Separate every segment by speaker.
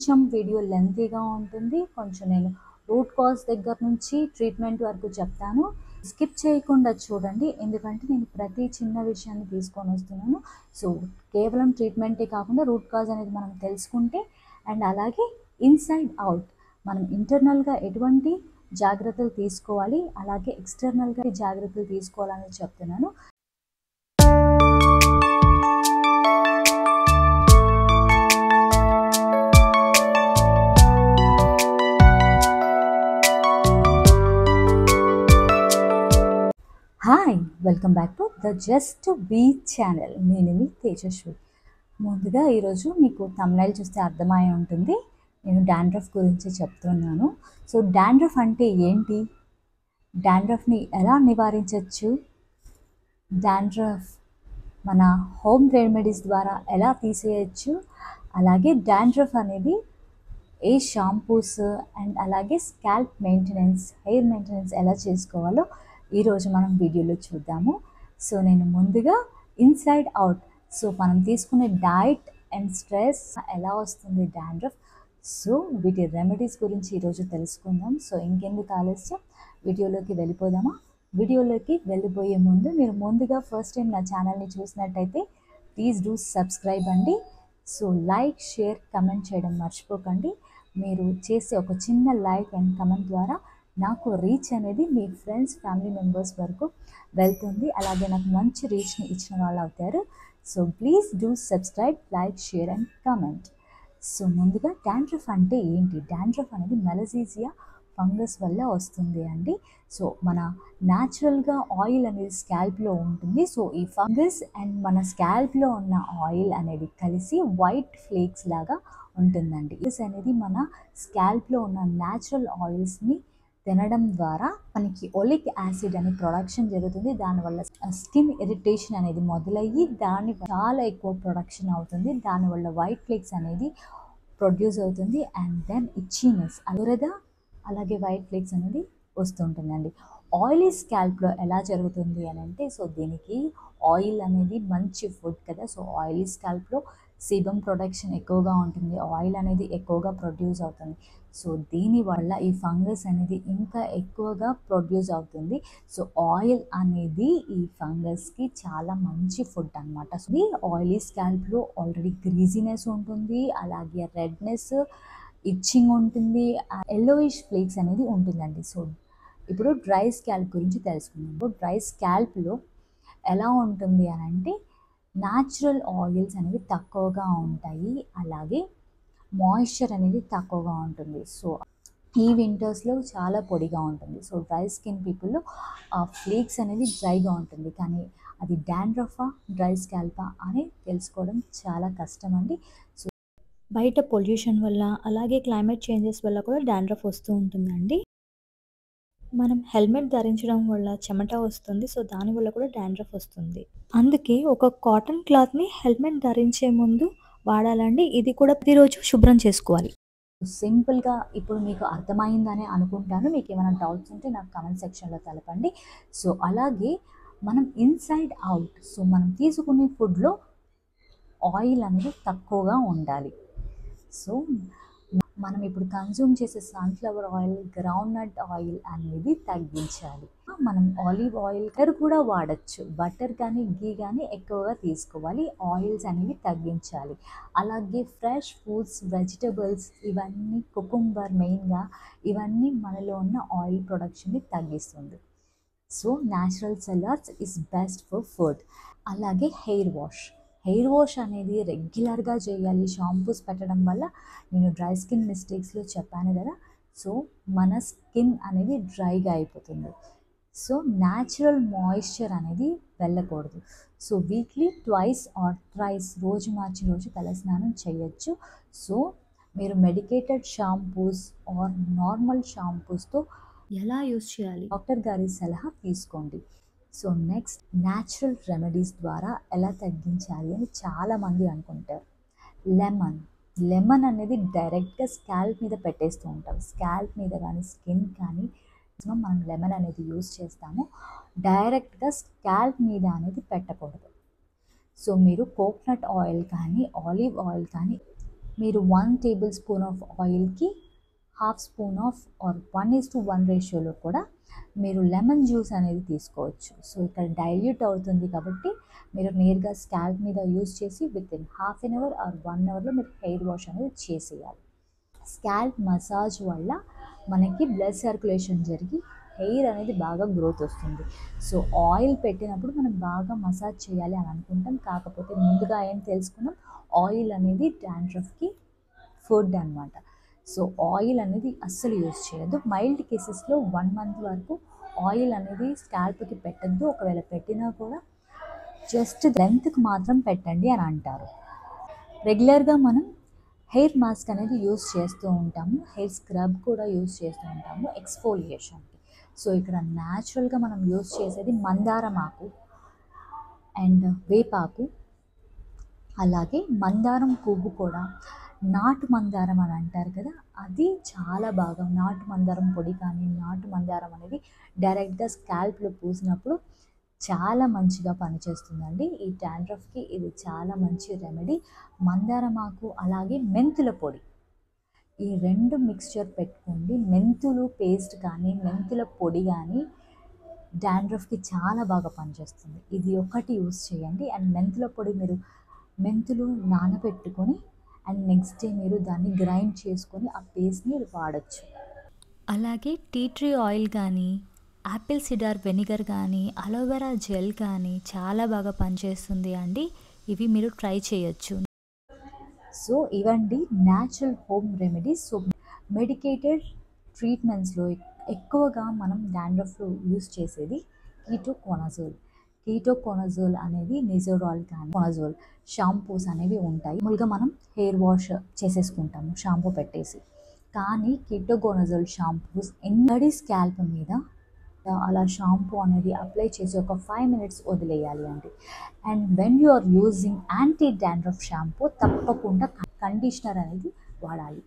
Speaker 1: కొంచెం వీడియో లెంతీగా ఉంటుంది. కొంచెం నేను రూట్ కాజ్ దగ్గర నుంచి ట్రీట్మెంట్ వరకు చెప్తాను. స్కిప్ చేయకుండా చూడండి. ఎందుకంటే నేను ప్రతి చిన్న విషయాన్ని తీసుకొని వస్తున్నాను. సో కేవలం ట్రీట్మెంటే కాకుండా రూట్ కాజ్ అనేది మనం తెలుసుకుంటే అండ్ అలాగే ఇన్సైడ్ అవుట్ మనం ఇంటర్నల్గా ఎటువంటి జాగ్రత్తలు తీసుకోవాలి, అలాగే ఎక్స్టర్నల్గా జాగ్రత్తలు తీసుకోవాలని చెప్తున్నాను. Hi, welcome back to the just B channel. నేను మీ తేజస్వి. ముందుగా ఈరోజు మీకు థంబ్నెయిల్ చూస్తే అర్థమై ఉంటుంది, నేను డాండ్రఫ్ గురించి చెప్తున్నాను. సో డాండ్రఫ్ అంటే ఏంటి, డాండ్రఫ్ని ఎలా నివారించవచ్చు, డాండ్రఫ్ మన హోమ్ రెమెడీస్ ద్వారా ఎలా తీసేయచ్చు, అలాగే డాండ్రఫ్ అనేది ఏ షాంపూస్ అండ్ అలాగే స్కాల్ప్ మెయింటెనెన్స్, హెయిర్ మెయింటెనెన్స్ ఎలా చేసుకోవాలో ఈరోజు మనం వీడియోలో చూద్దాము. సో నేను ముందుగా ఇన్సైడ్ అవుట్, సో మనం తీసుకునే డైట్ అండ్ స్ట్రెస్ ఎలా వస్తుంది డాండ్రఫ్, సో వీటి రెమెడీస్ గురించి ఈరోజు తెలుసుకుందాం. సో ఇంకెందుకు ఆలస్యం, వీడియోలోకి వెళ్ళిపోదామా? వీడియోలోకి వెళ్ళిపోయే ముందు మీరు ముందుగా ఫస్ట్ టైం నా ఛానల్ని చూసినట్టయితే ప్లీజ్ డూ సబ్స్క్రైబ్ అండి. సో లైక్, షేర్, కమెంట్ చేయడం మర్చిపోకండి. మీరు చేసే ఒక చిన్న లైక్ అండ్ కమెంట్ ద్వారా నాకు రీచ్ అనేది మీ ఫ్రెండ్స్, ఫ్యామిలీ మెంబర్స్ వరకు వెళ్తుంది. అలాగే నాకు మంచి రీచ్ని ఇచ్చిన వాళ్ళు అవుతారు. So please do subscribe, like, share and comment. So ముందుగా డాండ్రఫ్ అంటే ఏంటి? డాండ్రఫ్ అనేది మెలసీజియా ఫంగస్ వల్ల వస్తుంది అండి. సో మన న్యాచురల్గా ఆయిల్ అనేది స్కాల్ప్లో ఉంటుంది. సో ఈ ఫంగస్ అండ్ మన స్కాల్ప్లో ఉన్న ఆయిల్ అనేది కలిసి వైట్ ఫ్లేక్స్ లాగా ఉంటుందండి. ఇది అనేది మన స్కాల్ప్లో ఉన్న న్యాచురల్ ఆయిల్స్ని తినడం ద్వారా మనకి ఒలిక్ యాసిడ్ అనే ప్రొడక్షన్ జరుగుతుంది. దానివల్ల స్కిన్ ఇరిటేషన్ అనేది మొదలయ్యి దాని చాలా ఎక్కువ ప్రొడక్షన్ అవుతుంది. దానివల్ల వైట్ ఫ్లేక్స్ అనేది ప్రొడ్యూస్ అవుతుంది అండ్ దెన్ ఇచ్చినెస్, అదురద, అలాగే వైట్ ఫ్లేక్స్ అనేది వస్తుంటుందండి. ఆయిలీ స్కాల్ప్లో ఎలా జరుగుతుంది అని అంటే, సో దీనికి ఆయిల్ అనేది మంచి ఫుడ్ కదా. సో ఆయిలీ స్కాల్ప్లో సీబమ్ ప్రొడక్షన్ ఎక్కువగా ఉంటుంది, ఆయిల్ అనేది ఎక్కువగా ప్రొడ్యూస్ అవుతుంది. సో దీనివల్ల ఈ ఫంగస్ అనేది ఇంకా ఎక్కువగా ప్రొడ్యూస్ అవుతుంది. సో ఆయిల్ అనేది ఈ ఫంగస్కి చాలా మంచి ఫుడ్ అనమాట. సో ఇది ఆయిలీ స్కాల్ప్లో ఆల్రెడీ గ్రీజీనెస్ ఉంటుంది, అలాగే రెడ్నెస్, ఇచ్చింగ్ ఉంటుంది, ఎల్లోయిష్ ఫ్లేక్స్ అనేది ఉంటుందండి. సో ఇప్పుడు డ్రై స్కాల్ప్ గురించి తెలుసుకుందాం. ఇప్పుడు డ్రై స్కాల్ప్లో ఎలా ఉంటుంది అని అంటే, న్యాచురల్ ఆయిల్స్ అనేవి తక్కువగా ఉంటాయి, అలాగే మాయిశ్చర్ అనేది తక్కువగా ఉంటుంది. సో ఈ వింటర్స్లో చాలా పొడిగా ఉంటుంది. సో డ్రై స్కిన్ పీపుల్లో ఆ ఫ్లేక్స్ అనేది డ్రైగా ఉంటుంది, కానీ అది డాండ్రఫా, డ్రై స్కాల్పా అని తెలుసుకోవడం చాలా కష్టం అండి. సో
Speaker 2: బయట పొల్యూషన్ వల్ల, అలాగే క్లైమేట్ చేంజెస్ వల్ల కూడా డాండ్రఫ్ వస్తూ ఉంటుందండి. మనం హెల్మెట్ ధరించడం వల్ల చెమట వస్తుంది. సో దానివల్ల కూడా డాండ్రఫ్ వస్తుంది. అందుకే ఒక కాటన్ క్లాత్‌ని హెల్మెట్ ధరించే ముందు వాడాలండి. ఇది కూడా ప్రతిరోజు శుభ్రం చేసుకోవాలి.
Speaker 1: సింపుల్గా ఇప్పుడు మీకు అర్థమైందని అనుకుంటాను. మీకు ఏమైనా డౌట్స్ ఉంటే నాకు కమెంట్ సెక్షన్లో తెలపండి. సో అలాగే మనం ఇన్సైడ్ అవుట్, సో మనం తీసుకునే ఫుడ్లో ఆయిల్ అనేది తక్కువగా ఉండాలి. సో మనం ఇప్పుడు కన్జ్యూమ్ చేసే sunflower oil, ground nut oil అనేది తగ్గించాలి. మనం ఆలివ్ ఆయిల్ కూడా వాడచ్చు, బటర్ కానీ గీ కానీ ఎక్కువగా తీసుకోవాలి. ఆయిల్స్ అనేవి తగ్గించాలి. అలాగే ఫ్రెష్ ఫ్రూట్స్, వెజిటబుల్స్, ఇవన్నీ కుకుంబర్ మెయిన్గా, ఇవన్నీ మనలో ఉన్న ఆయిల్ ప్రొడక్షన్ని తగ్గిస్తుంది. So natural salads is best for food. అలాగే హెయిర్ వాష్ అనేది రెగ్యులర్గా చేయాలి. షాంపూస్ పెట్టడం వల్ల నేను డ్రై స్కిన్ మిస్టేక్స్లో చెప్పాను కదా, సో మన స్కిన్ అనేది డ్రైగా అయిపోతుంది. సో న్యాచురల్ మాయిశ్చర్ అనేది వెళ్ళకూడదు. So weekly twice or thrice, రోజు మార్చి రోజు తలస్నానం చేయొచ్చు. సో మీరు మెడికేటెడ్ షాంపూస్ ఆర్ నార్మల్ షాంపూస్తో
Speaker 2: ఎలా యూజ్ చేయాలి?
Speaker 1: డాక్టర్ గారి సలహా తీసుకోండి. సో నెక్స్ట్, న్యాచురల్ రెమెడీస్ ద్వారా ఎలా తగ్గించాలి అని చాలామంది అనుకుంటారు. లెమన్ అనేది డైరెక్ట్గా స్కాల్ప్ మీద పెట్టేస్తూ ఉంటాం. స్కాల్ప్ మీద కానీ స్కిన్ కానీ మనం లెమన్ అనేది యూజ్ చేస్తాము. డైరెక్ట్గా స్కాల్ప్ మీద అనేది పెట్టకూడదు. సో మీరు కోకోనట్ ఆయిల్ కానీ ఆలివ్ ఆయిల్ కానీ మీరు 1 టేబుల్ స్పూన్ ఆఫ్ ఆయిల్కి హాఫ్ స్పూన్ ఆఫ్ ఆర్ 1:1 రేషియోలో కూడా మీరు లెమన్ జ్యూస్ అనేది తీసుకోవచ్చు. సో ఇక్కడ డైల్యూట్ అవుతుంది కాబట్టి మీరు నేరుగా స్కాల్ప్ మీద యూస్ చేసి within half an hour or 1 అవర్లో మీరు హెయిర్ వాష్ అనేది చేసేయాలి. స్కాల్ప్ మసాజ్ వల్ల మనకి బ్లడ్ సర్క్యులేషన్ జరిగి హెయిర్ అనేది బాగా గ్రోత్ వస్తుంది. సో ఆయిల్ పెట్టినప్పుడు మనం బాగా మసాజ్ చేయాలి అని అనుకుంటాం, కాకపోతే ముందుగా ఏం తెలుసుకున్నాం, ఆయిల్ అనేది డాండ్రఫ్కి ఫుడ్ అనమాట. సో ఆయిల్ అనేది అస్సలు యూజ్ చేయొద్దు. మైల్డ్ కేసెస్లో 1 మంత్ వరకు ఆయిల్ అనేది స్కాల్ప్కి పెట్టద్దు. ఒకవేళ పెట్టినా కూడా జస్ట్ లెంత్కి మాత్రం పెట్టండి అని అంటారు. రెగ్యులర్గా మనం హెయిర్ మాస్క్ అనేది యూస్ చేస్తూ ఉంటాము, హెయిర్ స్క్రబ్ కూడా యూస్ చేస్తూ ఉంటాము ఎక్స్ఫోలియేషన్కి. సో ఇక్కడ న్యాచురల్గా మనం యూస్ చేసేది మందారం ఆకు అండ్ వేపాకు, అలాగే మందారం పువ్వు కూడా, నాటు మందారం అని అంటారు కదా, అది చాలా బాగా, నాటు మందారం పొడి కానీ నాటు మందారం అనేది డైరెక్ట్గా స్కాల్ప్లో పూసినప్పుడు చాలా మంచిగా పనిచేస్తుందండి. ఈ డాండ్రఫ్కి ఇది చాలా మంచి రెమెడీ. మందారం ఆకు అలాగే మెంతుల పొడి, ఈ 2 మిక్స్చర్ పెట్టుకోండి. మెంతులు పేస్ట్ కానీ మెంతుల పొడి కానీ డాండ్రఫ్కి చాలా బాగా పనిచేస్తుంది. ఇది ఒకటి యూస్ చేయండి. అండ్ మెంతుల పొడి మీరు మెంతులు నానబెట్టుకొని అండ్ నెక్స్ట్ డే మీరు దాన్ని గ్రైండ్ చేసుకొని ఆ పేస్ట్ని వాడచ్చు.
Speaker 2: అలాగే టీ ట్రీ ఆయిల్ కానీ, యాపిల్ సిడార్ వెనిగర్ కానీ, అలోవెరా జెల్ కానీ చాలా బాగా పనిచేస్తుంది అండి. ఇవి మీరు ట్రై చేయొచ్చు.
Speaker 1: సో ఇవండి natural home remedies. So medicated ట్రీట్మెంట్స్లో ఎక్కువగా మనం డాండ్రఫ్లో యూస్ చేసేది కీటోకోనజోల్. కీటోకోనజోల్ అనేది నిజోరాల్ కానీ కొనజోల్ షాంపూస్ అనేవి ఉంటాయి. మామూలుగా మనం హెయిర్ వాష్ చేసేసుకుంటాము షాంపూ పెట్టేసి, కానీ కీటోకోనజోల్ షాంపూస్ ఎన్నడి స్కాల్ప్ మీద అలా షాంపూ అనేది అప్లై చేసి ఒక 5 minutes వదిలేయాలి అండి. And when you are using anti dandruff shampoo తప్పకుండా కండిషనర్ అనేది వాడాలి.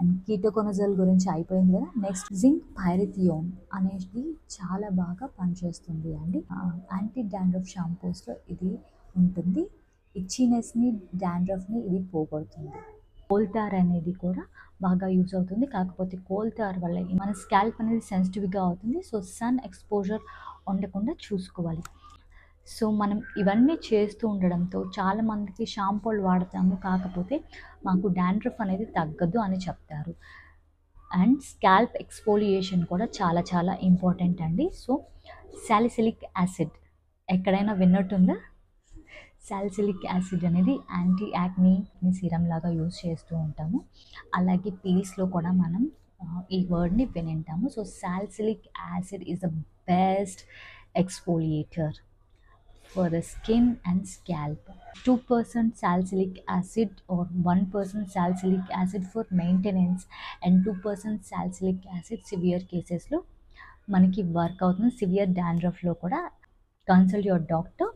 Speaker 1: అండ్ కీటోకోనజోల్ గురించి అయిపోయింది కదా, నెక్స్ట్ జింక్ పైరిథియోన్ అనేది చాలా బాగా పనిచేస్తుంది అండి. యాంటీ డాండ్రఫ్ షాంపూస్లో ఇది ఉంటుంది. ఇచ్చినెస్ని డాండ్రఫ్ని ఇది పోగొడుతుంది. కోల్తార్ అనేది కూడా బాగా యూజ్ అవుతుంది, కాకపోతే కోల్తార్ వల్ల మన స్కాల్ప్ అనేది సెన్సిటివ్గా అవుతుంది. సో సన్ ఎక్స్పోజర్ ఉండకుండా చూసుకోవాలి. సో మనం ఇవన్నీ చేస్తూ ఉండడంతో చాలామందికి షాంపూలు వాడతాము, కాకపోతే మాకు డాండ్రఫ్ అనేది తగ్గదు అని చెప్తారు. అండ్ స్కాల్ప్ ఎక్స్ఫోలియేషన్ కూడా చాలా చాలా ఇంపార్టెంట్ అండి. సో సాలిసిలిక్ యాసిడ్ ఎక్కడైనా విన్నట్టుందా? సాలిసిలిక్ యాసిడ్ అనేది యాంటీ యాక్నీ సీరం లాగా యూజ్ చేస్తూ ఉంటాము. అలాగే పీల్స్లో కూడా మనం ఈ వర్డ్ని వినింటాము. So salicylic acid is the best exfoliator for the skin and scalp. 2% salicylic acid or 1% salicylic acid for maintenance and 2% salicylic acid severe కేసెస్లో మనకి వర్క్ అవుతుంది. సివియర్ డాండ్రఫ్లో కూడా కన్సల్ట్ యువర్ డాక్టర్,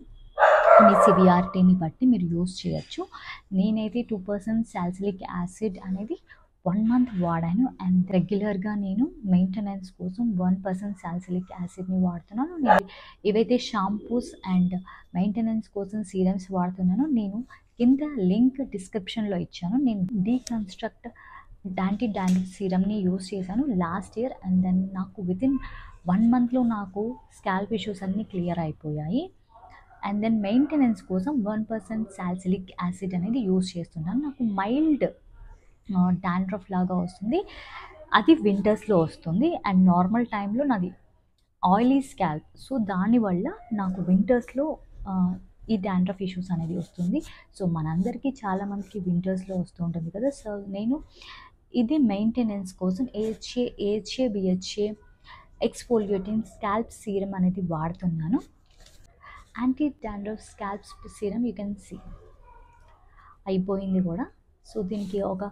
Speaker 1: మీ సివియారిటీని బట్టి మీరు యూస్ చేయొచ్చు. నేనైతే 2% సాలిసిలిక్ యాసిడ్ అనేది 1 month వాడాను. అండ్ రెగ్యులర్గా నేను మెయింటెనెన్స్ కోసం 1% సాలిసిలిక్ యాసిడ్ని వాడుతున్నాను. నేను ఏవైతే షాంపూస్ అండ్ మెయింటెనెన్స్ కోసం సీరమ్స్ వాడుతున్నానో నేను కింద లింక్ డిస్క్రిప్షన్లో ఇచ్చాను. నేను డీకన్స్ట్రక్ట్ యాంటీ డాండ్రఫ్ సీరమ్ని యూస్ చేశాను లాస్ట్ ఇయర్. అండ్ దెన్ నాకు వితిన్ 1 monthలో నాకు స్కాల్ప్ ఇష్యూస్ అన్నీ క్లియర్ అయిపోయాయి. అండ్ దెన్ మెయింటెనెన్స్ కోసం 1% సాలిసిలిక్ యాసిడ్ అనేది యూస్ చేస్తున్నాను. నాకు మైల్డ్ డాండ్రఫ్ లాగా వస్తుంది, అది వింటర్స్లో వస్తుంది. అండ్ నార్మల్ టైంలో నాది ఆయిలీ స్కాల్ప్, సో దానివల్ల నాకు వింటర్స్లో ఈ డాండ్రఫ్ ఇష్యూస్ అనేది వస్తుంది. సో మనందరికీ చాలామందికి వింటర్స్లో వస్తూ ఉంటుంది కదా. సో నేను ఇది మెయింటెనెన్స్ కోసం AHA BHA exfoliating scalp serum అనేది వాడుతున్నాను. Anti dandruff scalp serum you can see అయిపోయింది కూడా. సో దీనికి ఒక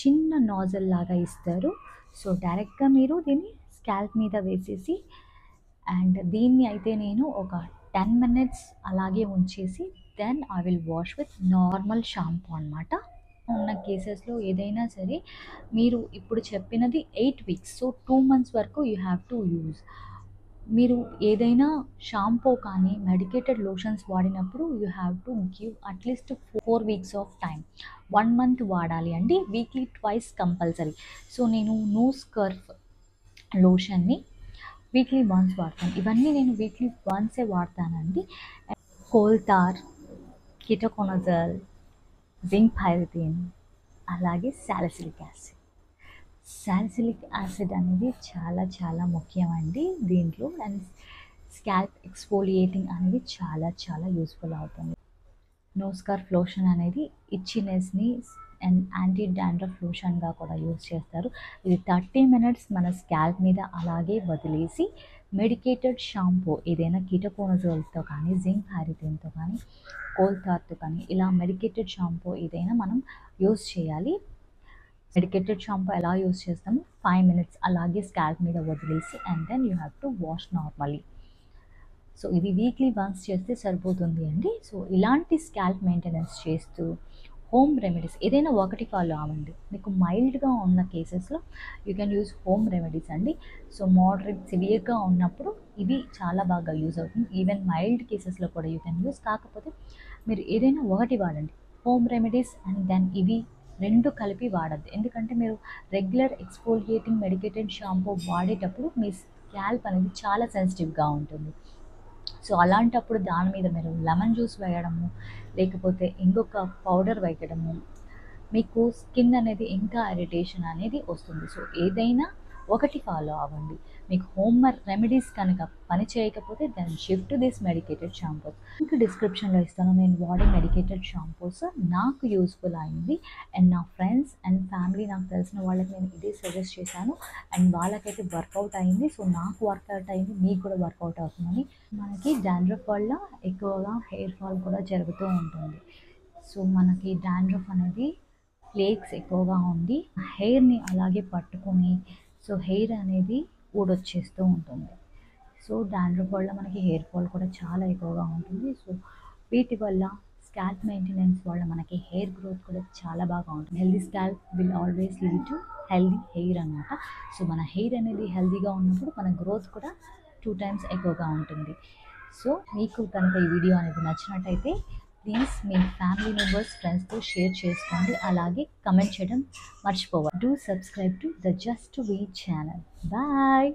Speaker 1: చిన్న నాజల్ లాగా ఇస్తారు. సో డైరెక్ట్గా మీరు దీన్ని స్కాల్ప్ మీద వేసేసి, అండ్ దీన్ని అయితే నేను ఒక 10 minutes అలాగే ఉంచేసి then I will wash with normal shampoo అనమాట. ఉన్న కేసెస్లో ఏదైనా సరే మీరు ఇప్పుడు చెప్పినది 8 weeks, సో 2 months వరకు యూ హ్యావ్ టు యూజ్. మీరు ఏదైనా షాంపూ కానీ మెడికేటెడ్ లోషన్స్ వాడినప్పుడు you have to give at least 4 weeks of time. 1 month వాడాలి అండి, వీక్లీ ట్వైస్ కంపల్సరీ. సో నేను నోస్ స్కర్ఫ్ లోషన్ని వీక్లీ వన్స్ వాడతాను. ఇవన్నీ నేను వీక్లీ వన్సే వాడతానండి. కోల్తార్, కిటోకొనజోల్, జింక్ పైరిథిన్, అలాగే సాలిసిలిక్ యాసిడ్. సాలిసిలిక్ యాసిడ్ అనేది చాలా చాలా ముఖ్యమండి దీంట్లో. అండ్ స్కాల్ప్ ఎక్స్ఫోలియేటింగ్ అనేది చాలా చాలా యూస్ఫుల్ అవుతుంది. నో స్కార్ఫ్ లోషన్ అనేది ఇచ్చినెస్ని అండ్ యాంటీ డాండ్రఫ్ లోషన్గా కూడా యూజ్ చేస్తారు. ఇది 30 మినిట్స్ మన స్కాల్ప్ మీద అలాగే వదిలేసి మెడికేటెడ్ షాంపూ ఏదైనా కిటోకొనజోల్తో కానీ, జింక్ పైరిథిన్తో కానీ, కోల్తార్తో కానీ ఇలా మెడికేటెడ్ షాంపూ ఏదైనా మనం యూజ్ చేయాలి. మెడికేటెడ్ షాంపూ ఎలా యూజ్ చేస్తాము, 5 మినిట్స్ అలాగే స్కాల్ప్ మీద వదిలేసి and then you have to wash normally. So ఇది వీక్లీ వన్స్ చేస్తే సరిపోతుంది అండి. సో ఇలాంటి స్కాల్ప్ మెయింటెనెన్స్ చేస్తూ హోమ్ రెమెడీస్ ఏదైనా ఒకటి ఫాలో అవ్వండి. మీకు మైల్డ్గా ఉన్న కేసెస్లో you can use home remedies అండి. సో మోడరేట్ సివియర్గా ఉన్నప్పుడు ఇవి చాలా బాగా యూజ్ అవుతుంది. ఈవెన్ మైల్డ్ కేసెస్లో కూడా యూ కెన్ యూజ్. కాకపోతే మీరు ఏదైనా ఒకటి వాడండి, హోమ్ రెమెడీస్ అండ్ దెన్ ఇవి రెండు కలిపి వాడద్దు. ఎందుకంటే మీరు రెగ్యులర్ ఎక్స్ఫోలియేటింగ్ మెడికేటెడ్ షాంపూ వాడేటప్పుడు మీ స్కాల్ప్ అనేది చాలా సెన్సిటివ్గా ఉంటుంది. సో అలాంటప్పుడు దాని మీద మీరు లెమన్ జ్యూస్ వేయడము, లేకపోతే ఇంకొక పౌడర్ వేయడము, మీకు స్కిన్ అనేది ఇంకా ఇరిటేషన్ అనేది వస్తుంది. సో ఏదైనా ఒకటి ఫాలో అవ్వండి. మీకు హోమ్ రెమెడీస్ కనుక పని చేయకపోతే then shift this medicated shampoos. ఇంకా డిస్క్రిప్షన్లో ఇస్తాను నేను వాడే మెడికేటెడ్ షాంపూస్. నాకు యూస్ఫుల్ అయింది అండ్ నా ఫ్రెండ్స్ అండ్ ఫ్యామిలీ, నాకు తెలిసిన వాళ్ళకి నేను ఇదే సజెస్ట్ చేశాను అండ్ వాళ్ళకైతే వర్కౌట్ అయింది. సో నాకు వర్కౌట్ అయింది, మీకు కూడా వర్కౌట్ అవుతుందని. మనకి డాండ్రఫ్ వల్ల ఎక్కువగా హెయిర్ ఫాల్ కూడా జరుగుతూ ఉంటుంది. సో మనకి డాండ్రఫ్ అనేది ఫ్లేక్స్ ఎక్కువగా ఉండి హెయిర్ని అలాగే పట్టుకొని సో హెయిర్ అనేది ఊడొచ్చేస్తూ ఉంటుంది. సో డాండ్రఫ్ వల్ల మనకి హెయిర్ ఫాల్ కూడా చాలా ఎక్కువగా ఉంటుంది. సో వీటి వల్ల స్కాల్ప్ మెయింటెనెన్స్ వల్ల మనకి హెయిర్ గ్రోత్ కూడా చాలా బాగా ఉంటుంది. Healthy scalp will always lead to healthy hair అనమాట. సో మన హెయిర్ అనేది హెల్దీగా ఉన్నప్పుడు మన గ్రోత్ కూడా 2 టైమ్స్ ఎక్కువగా ఉంటుంది. సో మీకు కనుక ఈ వీడియో అనేది నచ్చినట్టయితే ప్లీజ్ మీ ఫ్యామిలీ మెంబర్స్, ఫ్రెండ్స్తో షేర్ చేసుకోండి. అలాగే కమెంట్ చేయడం మర్చిపోవద్దు. Do subscribe to the just V channel. Bye.